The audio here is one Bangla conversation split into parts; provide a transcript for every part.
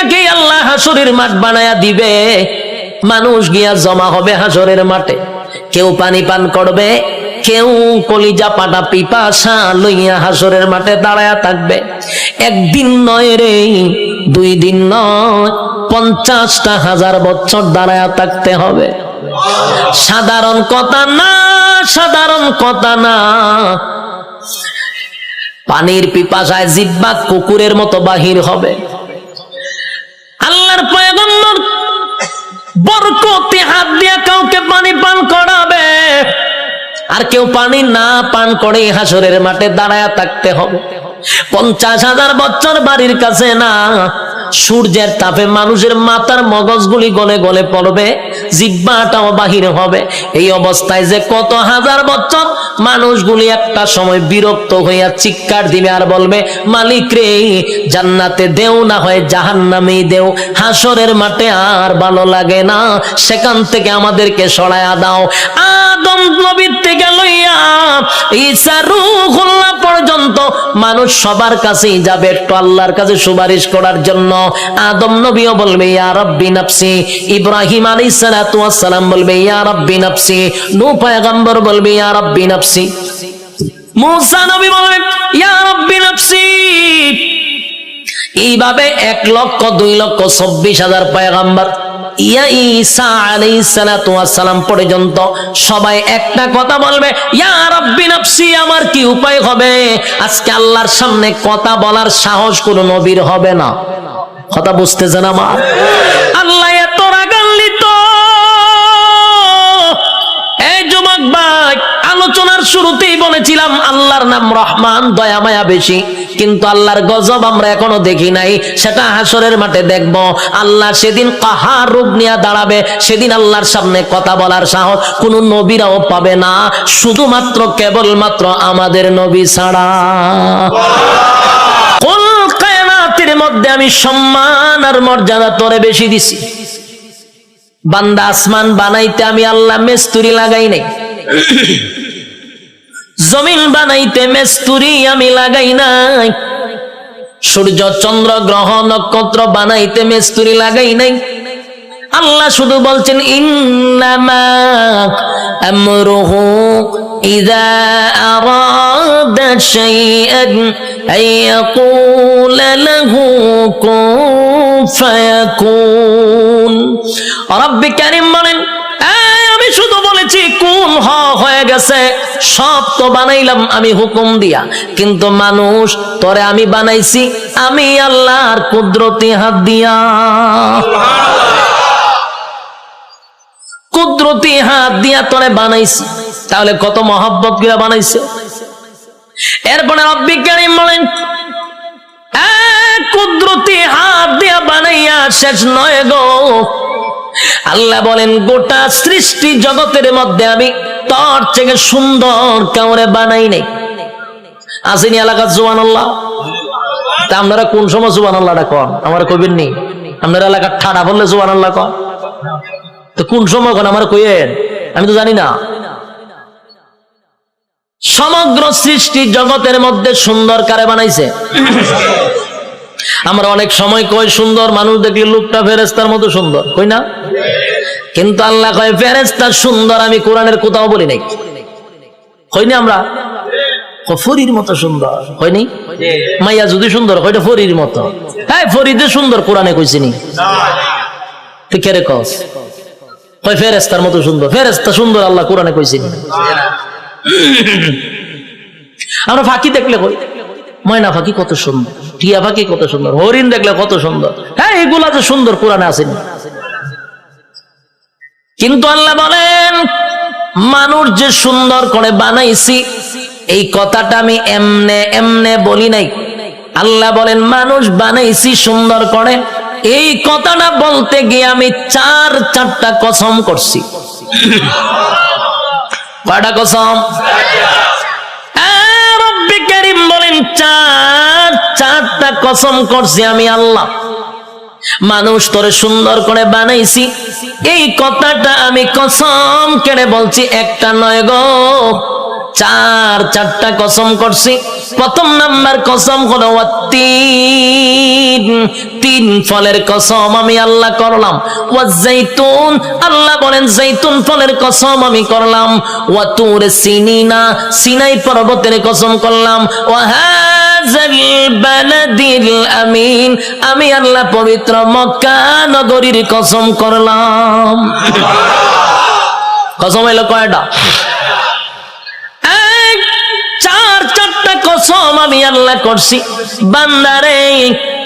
দিনটাকে আল্লাহ হাসরের মাঠ বানায়া দিবে। মানুষ গিয়া জমা হবে হাসরের মাঠে, কেউ পানি পান করবে, কেউ কলিজা পাটা পিপাসা লইয়া হাসরের মাঠে দাঁড়ায়া থাকবে। একদিন নয় রে, 2 দিন নয়, 50,000 বছর দাঁড়ায়া থাকতে হবে। সাধারণ কথা না, সাধারণ কথা না। পানির পিপাসায় জিহ্বা কুকুরের মতো বাহির হবে। আল্লাহর পয়গম্বর বরকতে হাত দিয়া কাউকে পানি পান করাবে, আর কেউ পানি না পান করে হাসরের মাঠে দাঁড়ায়া থাকতে হবে। 50,000 বছর বাড়ির কাছে না। সূর্যের তাপে মানুষের মাথার মগজগুলি গলে গলে পড়বে, জিহ্বাটাও বাহির হবে। এই অবস্থায় যে কত হাজার বছর মানুষগুলি একটা সময় বিরক্ত হইয়া চিৎকার দিবে আর বলবে, মালিক রে, জান্নাতে দেও না হয় জাহান্নামেই দেও, হাসরের মাঠে আর ভালো লাগে না, সেখান থেকে আমাদেরকে সরায়া দাও। আদম নবীর থেকে লইয়া ঈসা রূহুল্লাহ পর্যন্ত মানুষ সবার কাছেই যাবে একটু আল্লাহর কাছে সুপারিশ করার জন্য। আদম নবীও বলবে ইয়া রাব্বি নাফসি, ইব্রাহিম আলাইহিস সালাতু ওয়াস সালাম বলবে ইয়া রাব্বি নাফসি, নূহ পয়গম্বর বলবে ইয়া রাব্বি নাফসি, মুসা নবী বলবে ইয়া রাব্বি নাফসি। এইভাবে 1,02,24,000 পয়গম্বর ইয়া ঈসা আলাইহিস সালাতু ওয়াস সালাম পর্যন্ত সবাই একটা কথা বলবে, ইয়া রাব্বি নাফসি। আমার কি উপায় হবে? আজকে আল্লাহর সামনে কথা বলার সাহস কোন নবীর হবে না। কথা বুঝতেছেন আমার? আল্লাহ এত রাগান্বিত। এই যুবক ভাই, আলোচনার শুরুতেই বলেছিলাম আল্লাহর নাম রহমান, দয়া মায়া বেশি, কিন্তু আল্লাহর গজব আমরা এখনো দেখি নাই। সেটা হাসরের মাঠে দেখব। আল্লাহ সেদিন কাহার রূপ নিয়ে দাঁড়াবে, সেদিন আল্লাহর সামনে কথা বলার সাহস কোন নবীরাও পাবে না, শুধুমাত্র কেবলমাত্র আমাদের নবী ছাড়া। কুল কায়নাতের মধ্যে আমি সম্মান আর মর্যাদা তোরে বেশি দিছি। বান্দা, আসমান বানাইতে আমি আল্লাহ মিস্ত্রি লাগাই নাই, জমিন বানাইতে মিস্ত্রি আমি লাগাই নাই, সূর্য চন্দ্র গ্রহ নক্ষত্র বানাইতে মিস্ত্রি লাগাই নাই। আল্লাহ শুধু বলছেন ইন্নামা আমরুহু ইযা আরাদা শাইআন আইয়াকুলা লাহু কুন ফায়াকুন। রব্বি কারীম বলেন, আমি শুধু বলেছি কোন হয়ে গেছে, সব তো বানাইলাম আমি হুকুম দিয়া, কিন্তু মানুষ তোরে আমি বানাইছি আমি আল্লাহর কুদরতি হাত দিয়া। কুদরতি হাত দিয়া তোরে বানাইছি, তাহলে কত মহব্বত দিয়া বানাইছে। এরপরে রব্বি কারীম বলেন, কুদরতি হাত দিয়া বানাইয়া শেষ নয় গো। আল্লাহ বলেন, গোটা সৃষ্টি জগতের মধ্যে আমি তোর থেকে সুন্দর কাউরে বানাই নাই। আসেনি এলাকার সুবহানাল্লাহ? তা আপনারা কোন সময় সুবহানাল্লাহটা কন? আমার কবির নেই। আপনারা এলাকার ঠাড়া বললে সুবহানাল্লাহ কন, তো কোন সময় কন আমার কইয়েন? আমি তো জানি না। সমগ্র সৃষ্টি জগতের মধ্যে সুন্দর কারে বানাইছে? আমরা অনেক সময় কই সুন্দর মানুষ দেখলে লোকটা ফেরেশতার মতো সুন্দর, কই না? কিন্তু আল্লাহ কয় ফেরেশতা সুন্দর আমি কোরআনের কোথাও বলি নাই। হয়নি আমরা ফরির মতো সুন্দর হয়নি? মাইয়া যদি সুন্দর হয়তো ফরির মতো। হ্যাঁ, ফরিদে সুন্দর কোরআনে কইছি নি? তুই কে রে কস? কয় ফেরেশতার মতো সুন্দর। ফেরেশতা সুন্দর আল্লাহ কোরআনে কইছি নি? আমরা ফাঁকি দেখলে কই ময়না পাখি কত সুন্দর, টিয়া পাখি কত সুন্দর, হরিণ দেখলে কত সুন্দর। হ্যাঁ, এগুলা যে সুন্দর কোরআনে আসেনি। কিন্তু আল্লাহ বলেন মানুষ যে সুন্দর করে বানাইছি, এই কথাটা আমি এমনে এমনে বলি নাই। আল্লাহ বলেন মানুষ বানাইছি সুন্দর করে, এই কথাটা বলতে গিয়ে আমি 4টা কসম করছি। কয়টা কসম? রব্বি কারীম বলেন 4টা কসম করছি আমি আল্লাহ। মানুষ তোরে সুন্দর করে বানাইছি, এই কথাটা আমি কসম কেড়ে বলছি, একটা নয় গো চারটা কসম করছি। প্রথম নাম্বার কসম হলো তিন ফলের কসম আমি আল্লাহ করলাম। ওয়াজাইতুন, আল্লাহ বলেন জাইতুন ফলের কসম আমি করলাম। ওয়া তুর সিনিনা, সিনাই পর্বতের কসম করলাম। ওয়া হাযাল বালাদিল আমিন, আমি আল্লাহ পবিত্র মক্কা নগরীর কসম করলাম। কসম হইলো কয়টা? চারটা কসম আমি আল্লাহ করছি। বান্দারে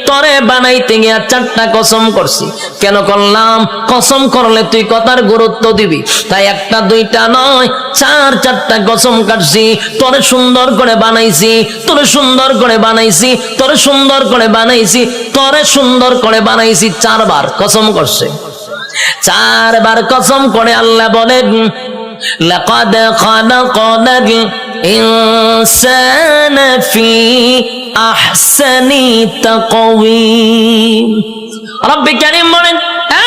তরে বানাইতে গিয়া চারটা কসম করছি। কেন করলাম? কসম করলে তুই কথার গুরুত্ব দিবি, তাই একটা দুইটা নয়, চারটা কসম কাটছি। তোরে সুন্দর করে বানাইছি, তোরে সুন্দর করে বানাইছি, তোরে সুন্দর করে বানাইছি, তোরে সুন্দর করে বানাইছি। চারবার কসম করছে। চারবার কসম করে আল্লাহ বলেন লাকাদ খালাকনাল ইনসানা ফি আহসানি তাকওয়িম। রব্বি কারীম বলেন,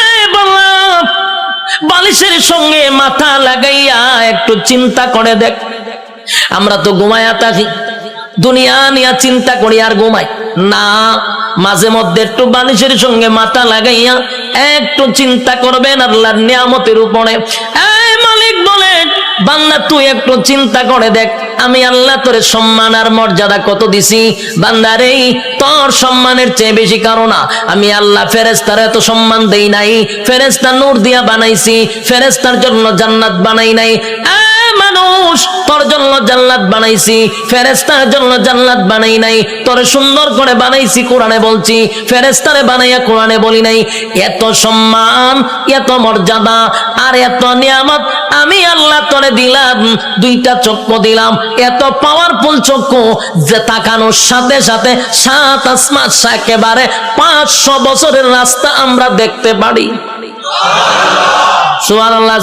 এই বান্দা, বালিশের সঙ্গে মাথা লাগাইয়া একটু চিন্তা করে দেখ। আমরা তো ঘুমায়া থাকি, দুনিয়া নিয়ে চিন্তা করি আর ঘুমাই না। মাঝে মধ্যে একটু বালিশের সঙ্গে মাথা লাগাইয়া একটু চিন্তা করবেন আল্লাহর নিয়ামতের উপরে। এই মালিক বলেন, বান্দা তুই একটু চিন্তা করে দেখ, আমি আল্লাহ তোরে সম্মান আর মর্যাদা কত দিছি। বান্দারে তোর সম্মানের চেয়ে বেশি কারো না। আমি আল্লাহ ফেরেশতার এত সম্মান দেই নাই। ফেরেশতা নূর দিয়া বানাইছি, ফেরেশতার জন্য জান্নাত বানাই নাই। মানুষ, তোর জন্য জান্নাত বানাইছি, ফেরেশতার জন্য জান্নাত বানাই নাই। তোরে সুন্দর করে বানাইছি, কোরআনে বলছি, ফেরেশতারে বানাইয়া কোরআনে বলি নাই। এত সম্মান, এত মর্যাদা আর এত নিয়ামত আমি আল্লাহ তোরে দিলাম। দুইটা চক্ষু দিলাম, এত পাওয়ারফুল চক্ষু যে তাকানোর সাথে সাথে সাত আসমান, একেবারে 500 বছরের রাস্তা আমরা দেখতে পারি। সুবহানাল্লাহ।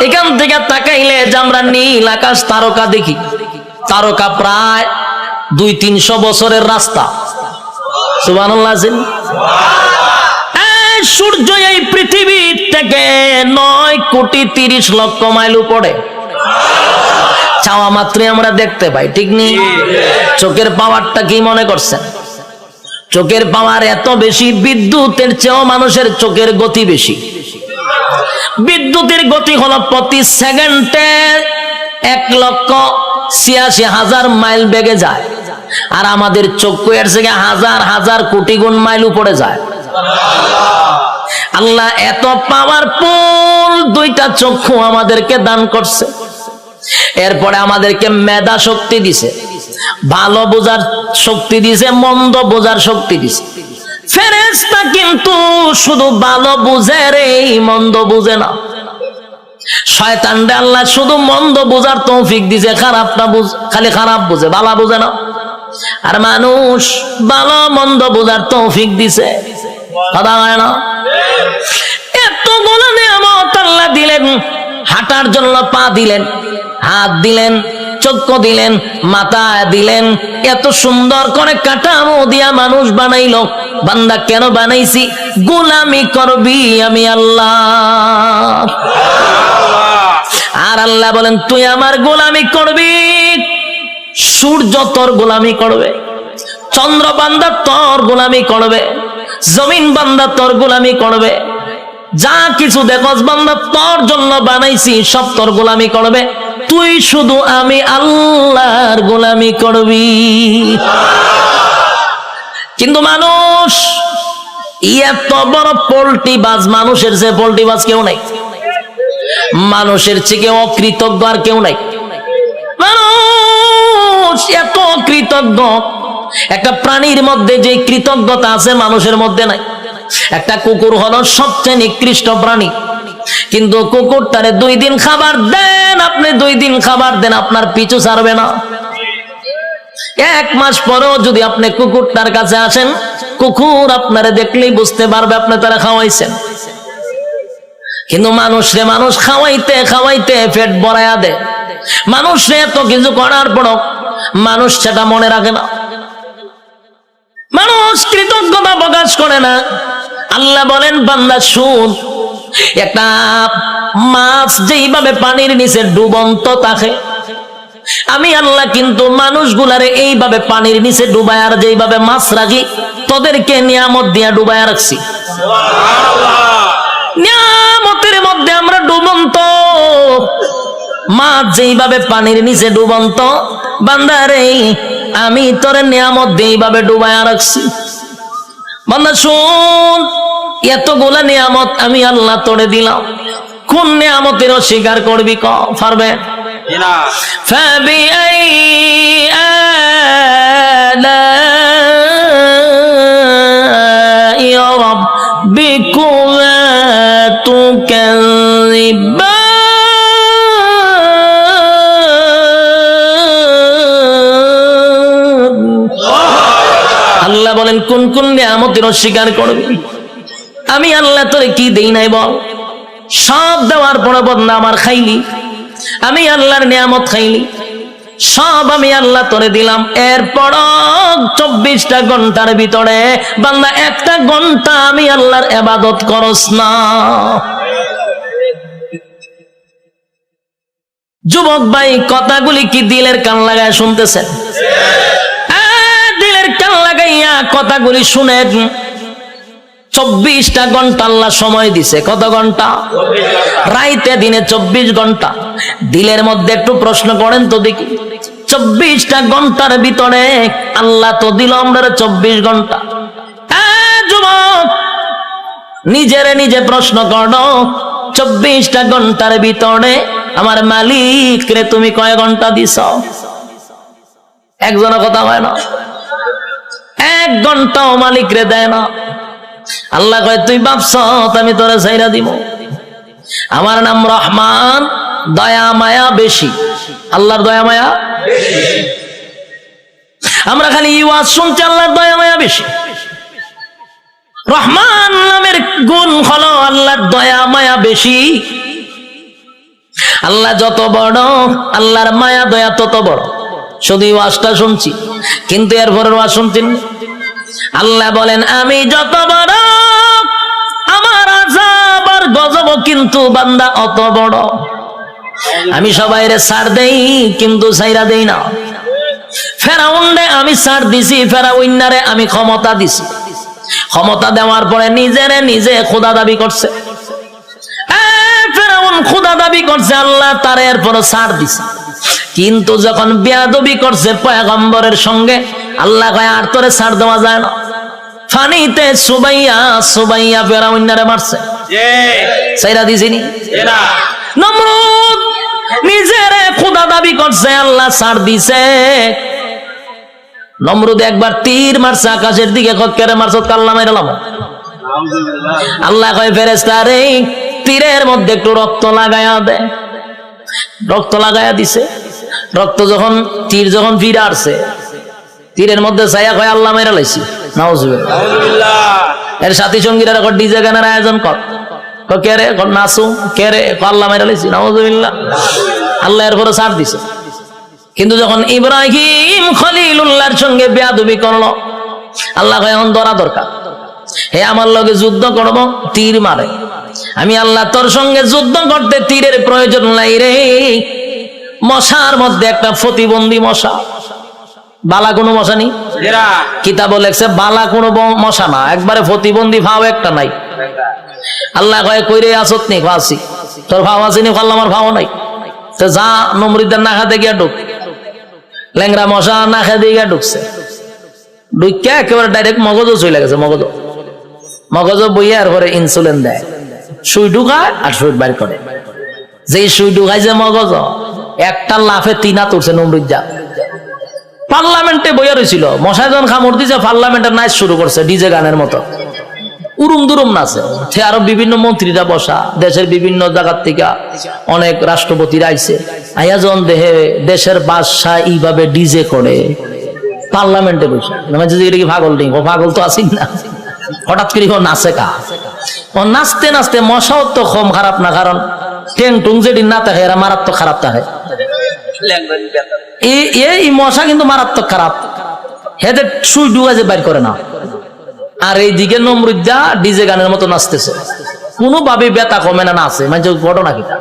এখান থেকে তাকাইলে যে আমরা নীল আকাশ তারকা দেখি, তারকা প্রায় 200-300 বছরের রাস্তা। সুবহানাল্লাহ। সূর্য এই পৃথিবীর থেকে 9,30,00,000 মাইল উপরে, চাওয়া মাত্রই আমরা দেখতে পাই, ঠিক নেই? চোখের পাওয়ারটা কি মনে করছেন? চোখের পাওয়ার এত বেশি, বিদ্যুতের চেয়েও মানুষের চোখের গতি বেশি। বিদ্যুতের গতি হলো প্রতি সেকেন্ডে 1,86,000 মাইল বেগে যায়, আর আমাদের চক্ষু এর থেকে হাজার হাজার কোটি গুণ মাইল উপরে যায়। আল্লাহ এত পাওয়ারফুল দুইটা চক্ষু আমাদেরকে দান করছে। এরপরে আমাদেরকে মেধা শক্তি দিছে, ভালো বোঝার শক্তি দিছে, মন্দ বোঝার শক্তি দিছে। ফেরেশতা কিন্তু শুধু ভালো বুঝে রে, মন্দ বুঝে না। শয়তানরে আল্লাহ শুধু মন্দ বুঝার তৌফিক দিছে, খারাপটা খালি খারাপ বুঝে, ভালো বুঝে না। আর মানুষ ভালো মন্দ বুঝার তৌফিক দিছে, কথা হয় না? এতগুলো নিয়ামত আল্লাহ দিলেন। হাঁটার জন্য পা দিলেন, হাত দিলেন, চক্ষু দিলেন, মাথা দিলেন, এত সুন্দর করে কাঠামো দিয়া মানুষ বানাইলো। বান্দা কেন বানাইছি? গোলামি করবি আমি আল্লাহ। আর আল্লাহ বলেন তুই আমার গোলামি করবি। সূর্য তোর গোলামি করবে, চন্দ্র বান্দা তোর গোলামি করবে, জমিন বান্দা তোর গোলামি করবে, যা কিছু দেখস বান্দা তোর জন্য বানাইছি সব তোর গোলামি করবে। তুই শুধু আমি আল্লাহর গোলামি করবি। কিন্তু মানুষ এত বড় পোল্ট্রি বাজ, মানুষের যে পোল্ট্রি বাজ কেউ নাই, মানুষের থেকে অকৃতজ্ঞ আর কেউ নাই। মানুষ এত কৃতজ্ঞ, একটা প্রাণীর মধ্যে যে কৃতজ্ঞতা আছে মানুষের মধ্যে নাই। একটা কুকুর হলো সবচেয়ে নিকৃষ্ট প্রাণী, কিন্তু কুকুরটারে 2 দিন খাবার দেন, আপনি 2 দিন খাবার দেন, আপনার পিছু ছাড়বে না। 1 মাস পরেও যদি আপনি কুকুরটার কাছে আসেন, কুকুর আপনারে দেখলেই বুঝতে পারবে আপনি তারা খাওয়াইছেন। কিন্তু মানুষরে মানুষ খাওয়াইতে খাওয়াইতে পেট ভরায়া দেয়। মানুষরে এত কিছু করার পরও মানুষ সেটা মনে রাখে না, মানুষ কৃতজ্ঞতা প্রকাশ করে না। আল্লাহ বলেন বান্দা শুন, একটা মাছ যেইভাবে পানির নিচে ডুবন্ত থাকে, আমি আল্লাহ কিন্তু মানুষগুলারে এইভাবে পানির নিচে ডুবায় আর যেইভাবে মাছ রাখি তোদেরকে নিয়ামত দিয়া ডুবায় রাখছি। নিয়ামতের মধ্যে আমরা ডুবন্ত, মাছ যেইভাবে পানির নিচে ডুবন্ত, বান্দারে আমি তোর নিয়ামত দিয়ে এইভাবে ডুবায় রাখছি। বান্দা শুন, এতগুলা নিয়ামত আমি আল্লাহ তোরে দিলাম, কোন নিয়ামতের অস্বীকার করবি? ক পারবে? فبأي آلاء ربكما تكذبان আল্লাহ বলেন কোন কোন নিয়ামতের অস্বীকার করবি? আমি আল্লাহ তোরে কি দেই নাই বল? সব দেওয়ার পরে বদনা আমার খাইলি, আমি আল্লাহর নিয়ামত খাইলি, সব আমি আল্লাহ তোরে দিলাম। এরপর 24টা ঘন্টার ভিতরে বান্দা 1টা ঘন্টা আমি আল্লাহর ইবাদত করস না। যুবক ভাই, কথাগুলি কি দিলের কান লাগায় শুনতেছেন? দিলের কান লাগাইয়া কথাগুলি শুনেন। 24টা ঘন্টা আল্লাহ সময় দিছে। কত ঘন্টা? রাইতে দিনে 24 ঘন্টা। দিলের মধ্যে একটু প্রশ্ন করেন তো দেখি, 24টা ঘন্টার ভিতরে আল্লাহ তো দিল আমরা 24 ঘন্টা। যুবক, নিজেরে নিজে প্রশ্ন করো, 24টা ঘন্টার ভিতরে আমার মালিক রে তুমি কয় ঘন্টা দিছ? একজনের কথা হয় না, 1 ঘন্টাও মালিক রে দেয় না। আল্লাহ কয় তুই ভাবছ আমি তোরে ছাইরা দিব? আমার নাম রহমান, দয়া মায়া বেশি। আল্লাহর দয়া মায়া বেশি। আমরা খালি ওয়াজ শুনছি আল্লাহর দয়া মায়া বেশি। রহমান নামের গুণ হলো আল্লাহর দয়া মায়া বেশি। আল্লাহ যত বড়, আল্লাহর মায়া দয়া তত বড়। শুধু ওয়াজটা শুনছি, কিন্তু এরপর ওয়াজ শুনছেন। আল্লাহ বলেন আমি যত বড়, আমার আযাব আর গজব কিন্তু বান্দা অত বড়। আমি সবাইরে ছাড় দেই কিন্তু ছাইরা দেই না। ফেরাউনরে আমি ছাড় দিছি, ফেরাউন্নারে আমি ক্ষমতা দিছি। ক্ষমতা দেওয়ার পরে নিজেরে নিজে খোদা দাবি করছে। ফেরাউন খোদা দাবি করছে, আল্লাহ তার এরপর ছাড় দিছে। কিন্তু যখন বেয়াদবি করছে পয়গম্বরের সঙ্গে, আল্লাহ কয় আর তোরে ছাড় দেওয়া যায় না। ফানিতে সুবাইয়া সুবাইয়া ফেরাউন্নারে মারছে, ছাইরা দিছিনি? নমরুদ নিজেরে খোদা দাবি করছে, আল্লাহ ছাড় দিছে। নমরুদ একবার তীর মারছে আকাশের দিকে, কেরে মারছ? কাল্লা মাইরালাম। আল্লাহ কয় ফেরেশতা রে, তীরের মধ্যে একটু রক্ত লাগায়া দে। রক্ত লাগায়া দিছে। রক্ত যখন তীর যখন ফিরে আসছে, তীরের মধ্যে ছায়া কয় আল্লাহ মাইরা লাইছি। নাউজুবিল্লাহ। এর সাথী সঙ্গীরা ডিজে গানের আয়োজন কর, কে রে? নাচু। কে রে? আল্লাহ মাইরা লাইছি। নাউজুবিল্লাহ। আল্লাহ এরপরে ছাড় দিছে। কিন্তু যখন ইব্রাহিম খলিলুল্লাহর সঙ্গে বেয়াদবি করলো, আল্লাহ কয় এখন ধরা দরকার। হে আমার লগে যুদ্ধ করব, তীর মারে। আমি আল্লাহ তোর সঙ্গে যুদ্ধ করতে তীরের প্রয়োজন নাই রে। মশার মধ্যে একটা প্রতিবন্ধী মশা, বালা কোনো মশা নেই। কিতাব লেখছে বালা কোনো মশা না, একবারে প্রতিবন্ধী ভাও একটা নাই। আল্লাহ কয় কইরে আসত নি? ফাঁসি। তোর ভাও আসেনি? ফাল্লা আমার ভাও নাই। তো যা নমরুদের না খাতে গিয়া ঢুক। ল্যাংরা মশা না খেতে গিয়া ঢুকছে। ঢুকিয়া একেবারে ডাইরেক্ট মগজও চলে গেছে। মগজ বইয়া এরপরে ইনসুলিন দেয়, সুই ঢুকায় আর সুই বাইর করে। যেই সুই ঢুকায় যে মগজ, একটা লাফে 3 হাত উঠছে নমরুদ। যা পার্লামেন্টে বইয়া রয়েছিল, মশায় যখন খামড় দিছে পার্লামেন্টের নাচ শুরু করছে ডিজে গানের মতো, উরুম দুরুম নাচে। সে আরো বিভিন্ন মন্ত্রীরা বসা, দেশের বিভিন্ন জায়গার থেকে অনেক রাষ্ট্রপতিরা আইছে। আইয়া যখন দেহে দেশের বাদশাহ এইভাবে ডিজে করে পার্লামেন্টে বসে, এটা কি পাগল নেই? ও পাগল তো আসি না। হঠাৎ করে নাচে কা? ও নাচতে নাচতে মশাও তো কম খারাপ না, কারণ টেং টুং যেদিন না থাকে এরা মারাত্মক খারাপ থাকে। এই মশা কিন্তু মারাত্মক খারাপ, হেদের সুই ডুগা যে বাইর করে না। আর এইদিকে নমরুদ্দা ডিজে গানের মতো নাচতেছে। কোনোভাবেই ব্যথা কমে না, আছে মানে ঘটনা কিটা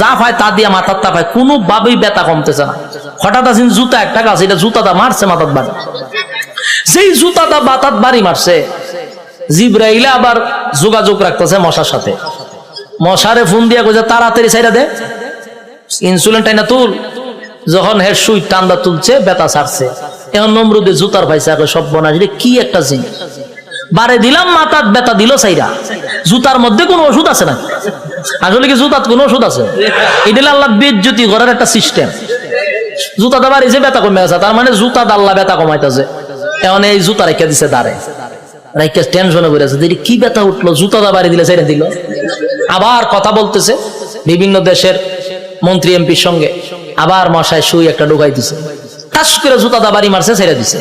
যা পায় তা দিয়ে মাথার তা পায়, কোনোভাবেই ব্যথা কমতেছে না। হঠাৎ আসেন জুতা একটা গাছ, এটা জুতাটা মারছে মাথার বাড়ি, সেই জুতাটা মাথার বাড়ি মারছে, জিব্রাইলে আবার যোগাযোগ রাখতেছে মশার সাথে, মশারে ফোন দিয়ে কইছে তাড়াতাড়ি ছাইরা দে, ইনসুলিন টাইনা তুল। যখন হের সুই টান্দা তুলছে ব্যথা ছাড়ছে, এখন নমরুদে জুতার পাইছে সব বনা, কি একটা জিনিস বারে দিলাম মাথার ব্যথা দিল সাইরা। জুতার মধ্যে কোনো ওষুধ আছে না? আসলে কি জুতার কোনো ওষুধ আছে? এটা আল্লাহ বেজ্জতি করার একটা সিস্টেম। জুতাটা বাড়িছে ব্যথা কমে গেছে, তার মানে জুতা আল্লাহ ব্যথা কমাইতেছে। এখন এই জুতা রেখে দিছে দাঁড়ে, রেখে টেনশনে পড়ে আছে, কি ব্যথা উঠলো, জুতাটা বাড়ি দিলে ছেড়ে দিল। আবার কথা বলতেছে বিভিন্ন দেশের মন্ত্রী এমপির সঙ্গে, আবার মশায় সুই একটা ঢুকাই দিছে, ঠাস করে জুতাটা বাড়ি মারছে, ছেড়ে দিছে।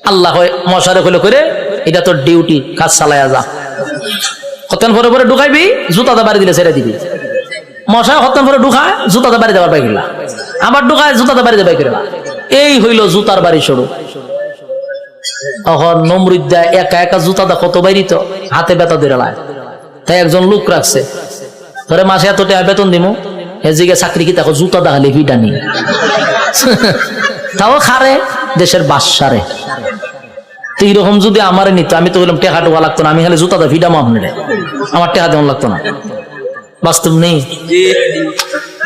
আল্লাহ মশারে কইলো করে এটা তোর ডিউটি, কাজ চালায়া যা, কতক্ষণ পরে পরে ঢুকাইবি, জুতাটা বাড়ি দিলে ছেড়ে দিবি। মশা কতক্ষণ পরে ঢুকায়, জুতাটা বাড়ি দেবার পাই গেলা, আবার ঢুকায়, জুতাটা বাড়ি দেবাই গেলা। এই হইল জুতার বাড়ি শুরু। তখন নমরুদ্দা একা একা জুতাটা কত বাইরিত, হাতে ব্যথা ধরে লায়, তাই একজন লোক রাখছে, ধরে মাসে এত টাকা বেতন দিমু, এদিকে চাকরি কি দেখো জুতা দেখালে ভিটানি তাও খারে দেশের বাসারে। তো এইরকম যদি আমার নিত, আমি তো বললাম টেকা টোকা লাগতো না, আমি খালি জুতাটা ভিটাম আপনার, আমার টেকা দেওয়া লাগতো না। বাস্তব নেই,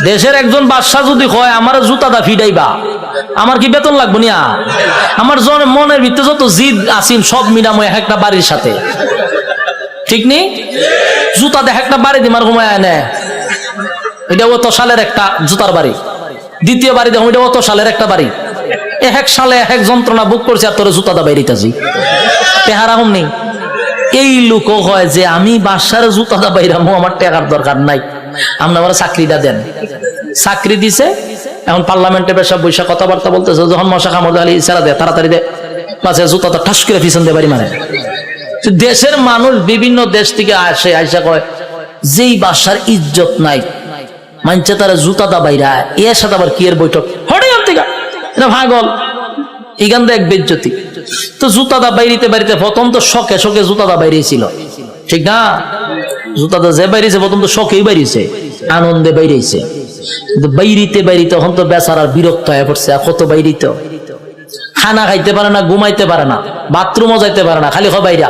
দেশের একজন বাদশা যদি হয় আমার জুতাটা ফিডাইবা, আমার কি বেতন লাগবো না? আমার মনের ভিতরে যত জিদ আসিন সব মিলামো এক একটা বাড়ির সাথে, ঠিক নেই? জুতা দেখ একটা বাড়ি দিমার ঘুমায় আনে, এটা অত সালের একটা জুতার বাড়ি, দ্বিতীয় বাড়ি দেখো এটা অত সালের একটা বাড়ি, এক সালে এক যন্ত্রণা বুক করছে, আর তোর জুতাটা বাইরিতেছি টেহারাম নেই। এই লোক হয় যে আমি বাসার জুতাটা বাইরামো, আমার টেকার দরকার নাই, আপনি আমার চাকরিটা দেন। চাকরি দিছে, এখন পার্লামেন্টে বেশা বৈশা কথাবার্তা বলতেছে, যখন মশা কামড় আলী ইশারা দেয় তাড়াতাড়ি দে, পাশে জুতাটা ঠাস করে পিছন দিয়ে বাড়ি মারে। দেশের মানুষ বিভিন্ন দেশ থেকে আসে, আইসা কয় যেই বাসার ইজ্জত নাই মানছে তারা জুতাটা বাইরা, এর সাথে আবার কি এর বৈঠক হঠাৎ থেকে এটা ভাগল, এখান থেকে এক বেজ্জতি। তো জুতাটা বাইরিতে বাড়িতে প্রথম তো শখে শখে জুতাটা বাইরেছিল, ঠিক না? জুতাটা যে বাইরেছে প্রথম তো শখেই বাইরেছে, আনন্দে বাইরেছে, কিন্তু বাইরিতে বাইরিতে তখন তো বেচারার বিরক্ত হয়ে পড়ছে। কত বাইরিত, খানা খাইতে পারে না, ঘুমাইতে পারে না, বাথরুমও যাইতে পারে না, খালি বাইরা।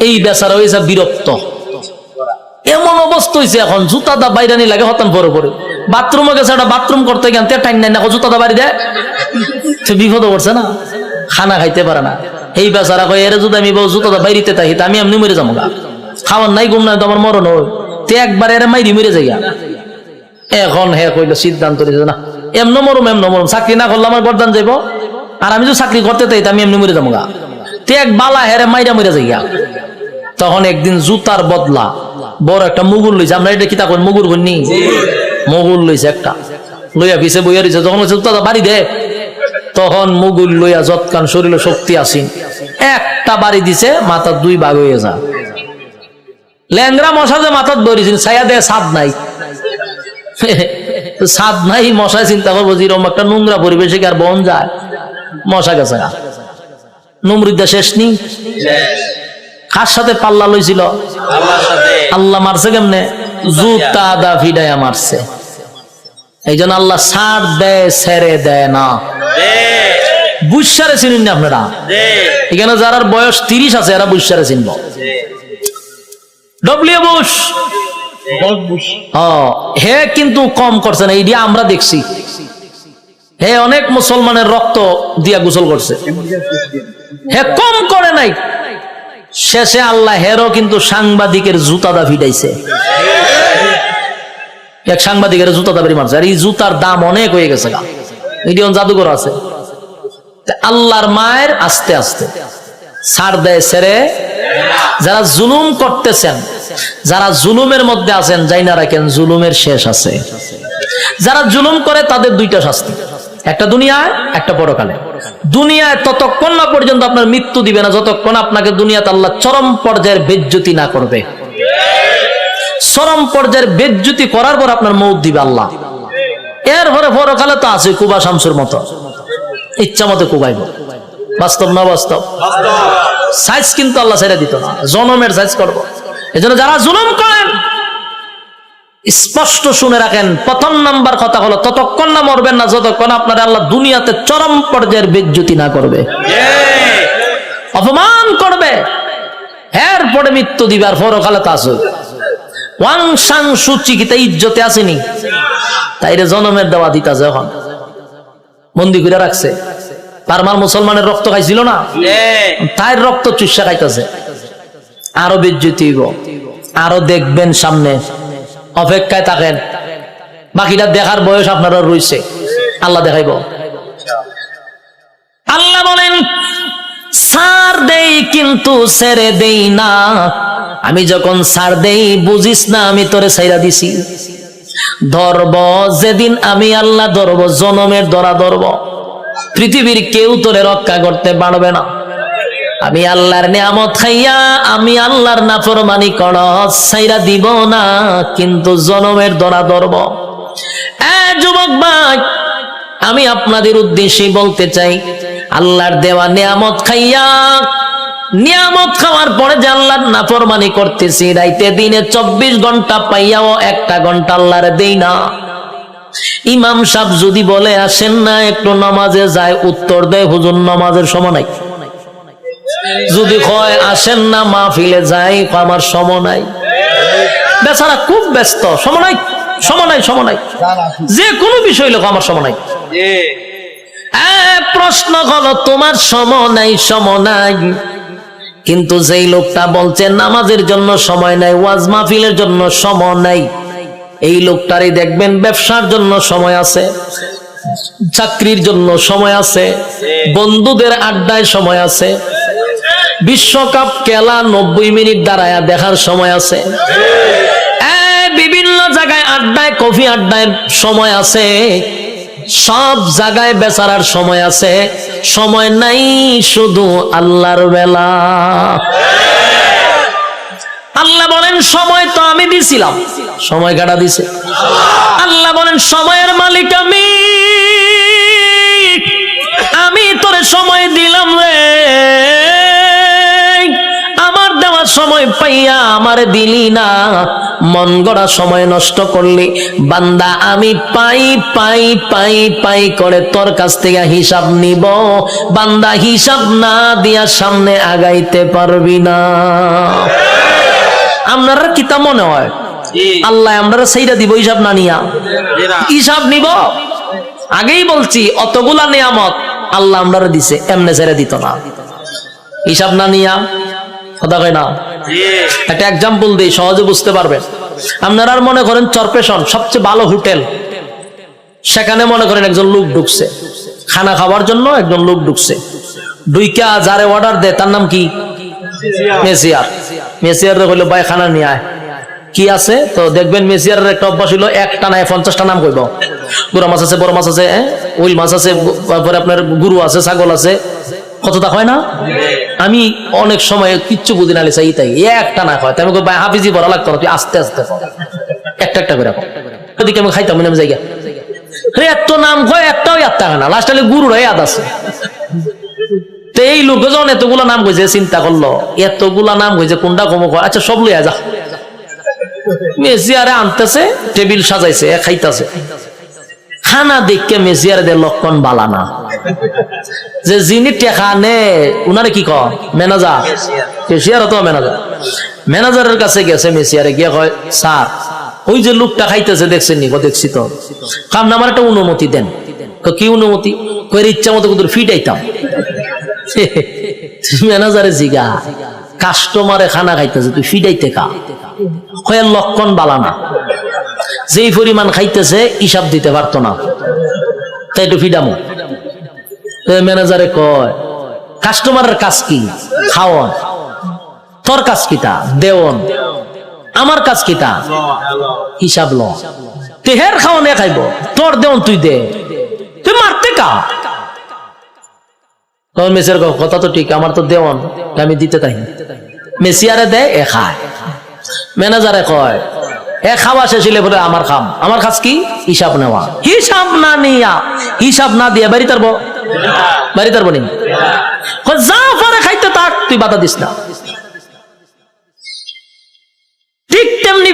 এই বেচারা হয়েছে বিরক্ত, এমন অবস্থা হয়েছে এখন জুতাটা বাইরানি লাগে হতান পরে পরে। বাথরুমে গেছে, একটা বাথরুম করতে গেন টাইম নাই না, জুতাটা বাড়ি দেয়, সে বিপদ পড়ছে না, খানা খাইতে পারে না। এই বেচারা কয় এর যদি আমি জুতাটা বাইরিতে থাকি আমি এমনি মরে যাবো গা, খাওয়ার নাই ঘুম নাই তো আমার মরণ হয়, তে একবার এর মাইরি মরে যাই। এখন হে কইলো সিদ্ধান্ত নিয়েছে না এমন মরুম, চাকরি না করলে আমার গরদান যাইব, আর আমি যদি চাকরি করতে চাই আমি এমনি মরে যাবো গা, তে এক বালা হেরে মাইরা মরে যাই। তখন একদিন জুতার বদলা বড় একটা মুগুর লইছে, আমরা এটা কিতা করি মুগুর করি, মুগুর লইছে একটা, লইয়া পিছে বইয়া রয়েছে। যখন জুতাটা বাড়ি দে, তখন মুগুর লইয়া যৎকান শরীরে শক্তি আসিন, একটা বাড়ি দিছে, মাথার দুই ভাগ হয়ে যা। ল্যাংরা মশা যে মাথার ধরেছিল, ছায়া দেয় ছাদ নাই, ছাদ নাই, মশায় চিন্তা করবো যেরকম একটা নোংরা পরিবেশে কি আর বন যায়, মশা গেছে। নমরুদ্দা শেষ নি, কার সাথে পাল্লা লইছিল? আল্লাহ মারছে কেমনে? জুতা দা ফিডাইয়া মারছে। এই জন্য আল্লাহ ছাড় দেয়, ছেড়ে দেয় না। বুঝসারে চিনেন না আপনারা? এখানে যারা বয়স 30 আছে এরা বুঝসারে চিনব। ডব্লিউ বুশ হে কিন্তু কম করছে না, এইটা আমরা দেখছি। হে অনেক মুসলমানের রক্ত দিয়া গোসল করছে, হে কম করে নাই। শেষে আল্লাহ হেরও কিন্তু সাংবাদিকের জুতাদা ফিটাইছে, এক সাংবাদিকের জুতাদা বাড়ি মারছে। আর এই জুতার দাম অনেক হয়ে গেছে, মিলিয়ন জাদুঘর আছে। আল্লাহর মায়ের আস্তে আস্তে ছাড় দেয়, ছেড়ে। যারা জুলুম করতেছেন, যারা জুলুমের মধ্যে আছেন, যাই না রাখেন জুলুমের শেষ আছে। যারা জুলুম করে তাদের দুইটা শাস্তি, একটা দুনিয়ায়, একটা পরকালে। দুনিয়ায় ততক্ষণ না পর্যন্ত আপনার মৃত্যু দিবে না, যতক্ষণ আপনাকে দুনিয়াতে আল্লাহ চরম পর্যায়ের বেজ্জতি না করবে। চরম পর্যায়ের বেজ্জতি করার পর আপনার মৌত দিবে আল্লাহ। এরপরে পরকালে তো আছে কুবা শামসুর মতো, ইচ্ছা মতো কুবাইব। বাস্তব না বাস্তব? সাইজ কিন্তু আল্লাহ ছেড়ে দিত না, জনমের সাইজ করবো। এজন্য যারা জুলুম করেন স্পষ্ট শুনে রাখেন, প্রথম নাম্বার কথা হলো ততক্ষণ না মরবেন না যতক্ষণ আপনার আল্লাহ দুনিয়াতে চরম পর্যায়ের বেজ্জতি না করবে, অপমান করবে, এরপরে মৃত্যু দিবে। আর পরকালে তা আছে ওয়াং সাং সুচি কি তাই ইজ্জতে আসেনি, তাইরে জনমের দেওয়া দিতাছে, এখন বন্দি করে রাখছে। পারমার মুসলমানের রক্ত খাইছিল না, তাই রক্ত চুষা খাইতেছে। আরো বেজ্জতি হইব, আরো দেখবেন সামনে, অপেক্ষায় থাকেন। বাকিটা দেখার বয়স আপনারা রয়েছে, আল্লাহ দেখাইব। আল্লাহ বলেন সার দেই কিন্তু ছেড়ে দেই না, আমি যখন সার দেই বুঝিস না আমি তোরে ছাইরা দিছি। ধরব যেদিন আমি আল্লাহ ধরব, জনমের ধরা ধরব, পৃথিবীর কেউ তোরে রক্ষা করতে পারবে না। আমি আল্লাহর নিয়ামত খাইয়া আমি আল্লাহর নাফরমানি করস, ছাইরা দিব না, কিন্তু জনমের ধরা ধরব। যুবক ভাই, আমি আপনাদের উদ্দেশ্যে বলতে চাই, আল্লাহর দেওয়া নিয়ামত খাইয়া, নিয়ামত খাওয়ার পরে যে আল্লাহর নাফরমানি করতেছি, রাইতে দিনে 24 ঘন্টা পাইয়াও 1টা ঘন্টা আল্লাহর দেই না। ইমাম সাহেব যদি বলে আসেন না একটু নামাজে যায়, উত্তর দেয় হুজুর নামাজের সময় নাই। যদি কয় আসেন না মাহফিলে যাই, আমার সময় নাই। বেচারা খুব ব্যস্ত, সময় নাই, সময় নাই, সময় নাই, যে কোনো বিষয় লোক আমার সময় নাই। প্রশ্ন হলো তোমার সময় নাই, সময় নাই, কিন্তু যেই লোকটা বলছে নামাজের জন্য সময় নাই, ওয়াজ মাহফিলের জন্য সময় নাই, এই লোকটারই দেখবেন ব্যবসার জন্য সময় আছে, চাকরির জন্য সময় আছে, বন্ধুদের আড্ডায় সময় আছে, বিশ্বকাপ খেলা 90 মিনিট দাঁড়ায় দেখার সময় আছে, বিভিন্ন জায়গায় আড্ডায়, কফি আড্ডায় সময় আছে, সব জায়গায় বেচারার সময় আছে। সময় নাই শুধু আল্লাহর বেলা। আল্লাহ বলেন সময় তো আমি দিছিলাম, সময় কাটা দিছে আল্লাহ। বলেন সময়ের মালিক আমি তোরে সময় দিলাম রে, আমার দেওয়ার সময় পাইয়া আমারে দিলি না, মন গড়া সময় নষ্ট করলি। বান্দা আমি পাই পাই পাই পাই করে তোর কাছ থেকে হিসাব নিব, বান্দা হিসাব না দিয়া সামনে আগাইতে পারবি না। আপনারা কিতা মনে হয় আল্লাহ আমরা সেইটা দিব হিসাব না নিয়া? হিসাব নিব। আগেই বলছি অতগুলা নিয়ামত আল্লাহ আমরা দিছে, এমনে ছেড়ে দিত না, হিসাব না নিয়া। কথা কয় না? একটা এক্সাম্পল দিই, সহজে বুঝতে পারবেন। আপনারা মনে করেন চরপেশন সবচেয়ে ভালো হোটেল, সেখানে মনে করেন একজন লোক ঢুকছে খানা খাওয়ার জন্য, একজন লোক ঢুকছে, ঢুইকা যারে অর্ডার দেয় তার নাম কি? মেসিয়ার। মেসিয়ার হইলো ভাই খানা নিয়ে আয়, কি আছে? তো দেখবেন মেসিয়ারের একটা অভ্যাস হইলো একটা নাই 50টা নাম কইব। গুড়া মাছ আছে, বড় মাছ আছে, উইল মাছ আছে, তারপরে আপনার গরু আছে, ছাগল আছে, কতটা হয় না? আমি অনেক সময় কিচ্ছু বুঝি না, চাই তাই একটা না হয়, আমি ভাই হাফিজি পড়া লাগতো না, তুই আস্তে আস্তে একটা একটা করে ওদিকে আমি খাইতাম আমি জায়গা এত নাম কয়, একটাও একটা হয় না, লাস্ট হলে গুরুর ইয়াদ আছে। তো এই লোক যখন এতগুলা নাম কইছে, চিন্তা করলো এতগুলা নাম কইছে কোনটা কম, আচ্ছা সব লইয়া যা। মেসিয়ারে আনতেছে, টেবিল সাজাইছে, খাইতেছে, খানা দেখে মেসিয়ারে দে লক্ষণ বালা না। যে যিনি টেকা নে উনারে কি কয়? ম্যানেজার। কেশিয়ার তো ম্যানেজার। ম্যানেজারের কাছে গেছে মেসিয়ারে, গিয়ে কয় স্যার ওই যে লোকটা খাইতেছে দেখছেন নি? দেখছি তো। কারণ আমার একটা অনুমতি দেন। কি অনুমতি? কয়ের ইচ্ছা মতো কিন্তু ফিটাইতাম। ম্যানেজারে জিগা কাস্টমারে খানা খাইতেছে, তুই ফিটাইতে কা? কয়ের লক্ষণ বালা না, যেই পরিমাণ খাইতেছে হিসাব দিতে পারতো না, তাই একটু ফিডামো। ম্যানেজারে কয় কাস্টমারের কাজ কি? খাওয়ান। তোর কাজ কিটা? দেওন। আমার কাজ কিটা? হিসাব ল। তেহের খাওয়ানে খাইব, তোর দেওন তুই দে, তুই মারতে কা? মেসিয়ার কথা তো ঠিক, আমার তো দেওয়ান, আমি দিতে তাই। মেসিয়ারে দেয়, এ খায়। ম্যানেজারে কয় এ খাওয়া শেষ হইলে বলে আমার খাম। আমার কাজ কি? হিসাব নেওয়া। হিসাব না নিয়া, হিসাব না দিয়া বাড়ি তারবো, বাড়ি তারবো নি? যা পারে খাইতে থাক, তুই বাধা দিস না।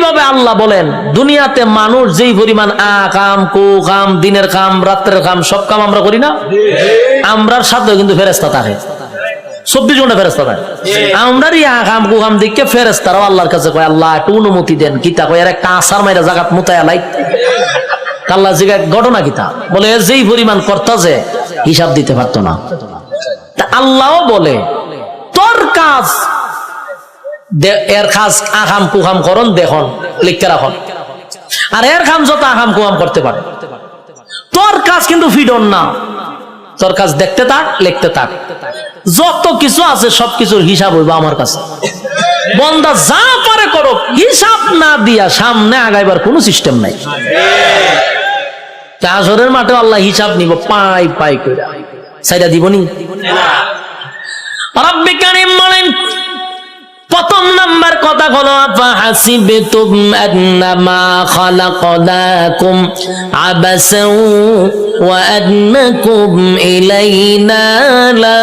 এইভাবে আল্লাহ বলেন দুনিয়াতে মানুষ যেই পরিমাণ কাম কু কাম দিনের কাম রাত্রের কাম সব কাম আমরা করি না, আমরার সাথে কিন্তু ফেরেশতা থাকে 24 ঘন্টা ফেরেশতা থাকে। আমরারই কাম কু কাম দেখে ফেরেশতারাও আল্লাহর কাছে কয় আল্লাহ একটু অনুমতি দেন, কিতা কয় এর একটা আসার মাইরা জাগাত মুতায়া লাই। আল্লাহ জিগা ঘটনা কিতা বলে যেই পরিমাণ করতা যে হিসাব দিতে পারতো না। আল্লাহও বলে তোর কাজ এর কাজ আকাম কুকাম করন দেখুন লিখতে রাখুন, আর এর কাম যত আকাম কুকাম করতে পারে তোর কাজ কিন্তু ফিডন না, তোর কাজ দেখতে থাক লিখতে থাক, যত কিছু আছে সবকিছুর হিসাব হইব আমার কাছে। বন্দা যা পারে করো, হিসাব না দিয়া সামনে আগাইবার কোনো সিস্টেম নাই। হাসরের মাঠে আল্লাহ হিসাব নিব পাই পাই করে, সাইডা দিবনি। রব্বে কারীম বলেন প্রথম নাম্বার কথা হলো আফাহাসিবতুম আন্নামা খালাকনাকুম আবাসাও ওয়া আন্নাকুম ইলাইনা লা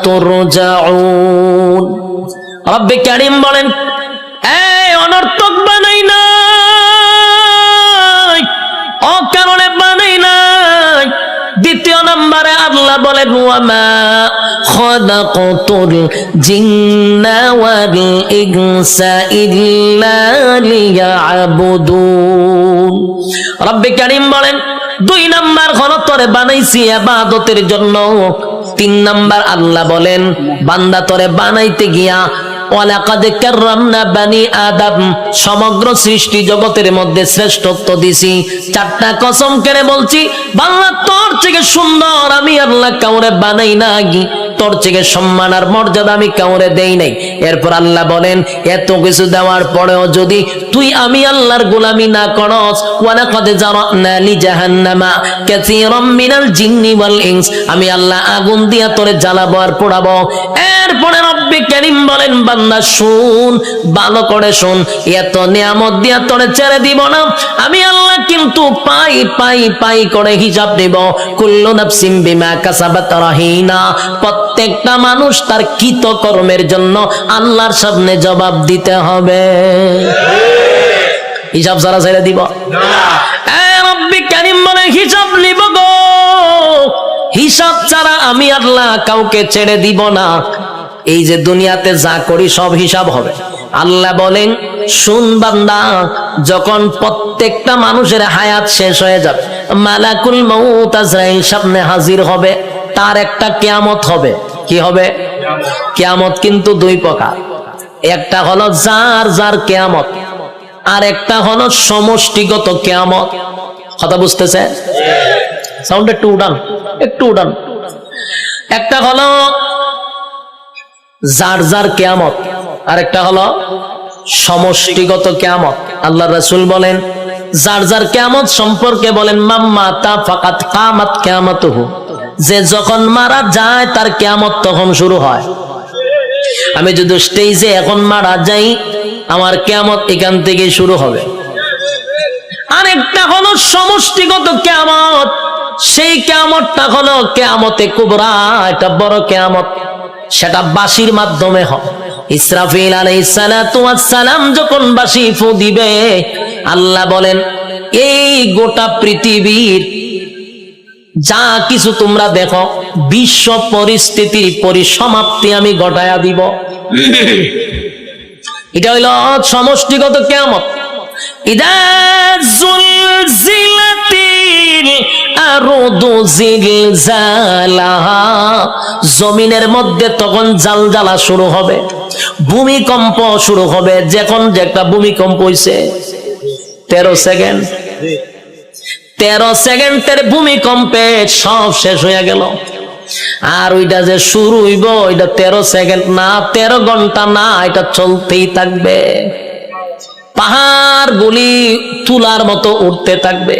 তুরজাউন। রব্বে কারীম বলেন এই অনর্থক বানাই নাই, অকারণে বানাই নাই। দ্বিতীয় নম্বরে আল্লাহ বলেন ওয়ামা খালাকতুল জিন্না ওয়াল ইনসা ইল্লা লিয়াবুদুন। রব্বে কারীম বলেন 2 নাম্বার হলো তোরে বানাইছি ইবাদতের জন্য। 3 নাম্বার আল্লাহ বলেন বান্দা তোরে বানাইতে গিয়া ওয়ালাকাদ কাররামনা বানি আদম, সমগ্র সৃষ্টি জগতের মধ্যে শ্রেষ্ঠত্ব দিছি। 4টা কসম করে বলছি বাংলা তোর থেকে সুন্দর আমি আল্লাহ কাউরে বানাই নাই, তোর থেকে সম্মান আর মর্যাদা আমি কাউরে দেই নাই। এরপর আল্লাহ বলেন এত কিছু দেওয়ার পরেও যদি তুই আমি আল্লাহর গোলামি না করস, ওয়ালাকাদ জারানা লি জাহান্নামা কাসীরাম মিনাল জিন্নি ওয়াল ইনস, আমি আল্লাহ আগুন দিয়া তোরে জ্বালাবো আর পোড়াবো। এরপরে রব্বে কারীম বলেন বান্দা শুন, ভালো করে শুন, এত নিয়ামত দিয়া তোরে ছেড়ে দিব না, আমি আল্লাহ কিন্তু পাই পাই পাই করে হিসাব নিব। কুল্লু নাফসিন বিমা কাসাবাত রাহিনা, প্রত্যেকটা মানুষ তার কৃত কর্মের জন্য আল্লাহর সামনে জবাব দিতে হবে। হিসাব ছাড়া ছেড়ে দিব না। রব্বে কারীম বলে হিসাব নিব গো, হিসাব ছাড়া আমি আল্লাহ কাউকে ছেড়ে দিব না। এই যে দুনিয়াতে যা করি সব হিসাব হবে। আল্লাহ বলেন শুন বান্দা, যখন প্রত্যেকটা মানুষের হায়াত শেষ হয়ে যাবে, মালাকুল মউত আজরাইল সামনে হাজির হবে, তার একটা কিয়ামত হবে। কি হবে? কিয়ামত কিন্তু 2 প্রকার, একটা হলো যার যার কিয়ামত, আর একটা হলো সমষ্টিগত কিয়ামত। কথা বুঝতেছে? সাউন্ড একটু উঠান, একটু উঠান। একটা হলো যার যার কিয়ামত, আর একটা হলো সমষ্টিগত কিয়ামত। আল্লাহ রাসূল বলেন যার যার কিয়ামত সম্পর্কে বলেন মাম্মাতা ফাকাত কামাত কিয়ামাতুহু, যে যখন মারা যায় তার কিয়ামত তখন শুরু হয়। আমি যদি স্টেজে এখন মারা যাই, আমার কিয়ামত এখান থেকে শুরু হবে। আরেকটা হলো সমষ্টিগত কিয়ামত, সেই কিয়ামতটা হলো কিয়ামতে কুবরা, এটা বড় কিয়ামত, সেটা বাঁশির মাধ্যমে হয়। ইসরাফিল আলাইহিস সালাতু ওয়াস সালাম যখন বাঁশি ফু দিবে, আল্লাহ বলেন এই গোটা পৃথিবীর যা কিছু তোমরা দেখো বিশ্ব পরিস্থিতির পরিসমাপ্তি আমি ঘটায়া দিব। এটা হইল সমষ্টিগত কিয়ামত। ইদা জুলজিলাতিল আরদু জিলজালাহা, জমিনের মধ্যে তখন জালজালা শুরু হবে, ভূমিকম্প শুরু হবে। যখন যে একটা ভূমিকম্প হইছে 13 সেকেন্ড, 13 সেকেন্ডের ভূমিকম্পে সব শেষ হয়ে গেল। আর ওইটা যে শুরু হইব ওইটা 13 সেকেন্ড না, 13 ঘন্টা না, এটা চলতেই থাকবে। পাহাড় গুলি তুলার মতো উঠতে থাকবে,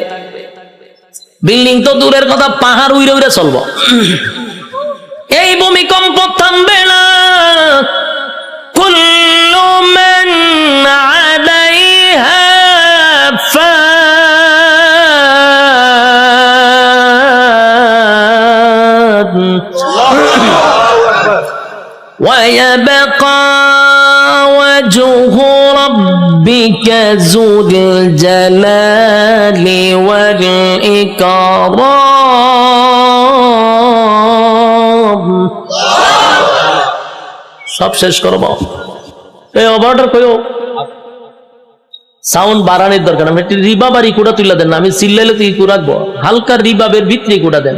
বিল্ডিং তো দূরের কথা, পাহাড় উইরে উইরে চলবো। এই ভূমিকম্প থামবে না। কুল্লু মান আলাইহা ফান ওয়া ইয়াবকা وجه ربك ذو الجلال والإكرام সব শেষ করবো এই অর্ডার কইও সাউন্ড বাড়ানোর দরকার আমি একটি রিবাব আর ইকুটা তুলে দেন না আমি চিল্লাইলে তো ইকু রাখবো হালকা রিবাবের ভিতরে ইকুটা দেন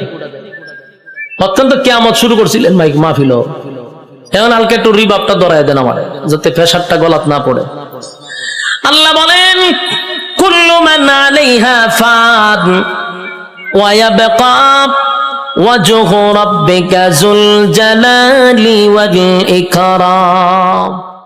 অত্যন্ত কিয়ামত শুরু করছিলেন মাইক মাহফিল এখন হালকা একটু রিবাবটা ধরায় দেন আমারে যাতে প্রেসারটা গলাত না পড়ে আল্লাহ বলেন কুল্লু মান আলাইহা ফান ওয়া ইয়াবকা ওয়াজহু রাব্বিকা যুল জালালি ওয়াল ইকরাম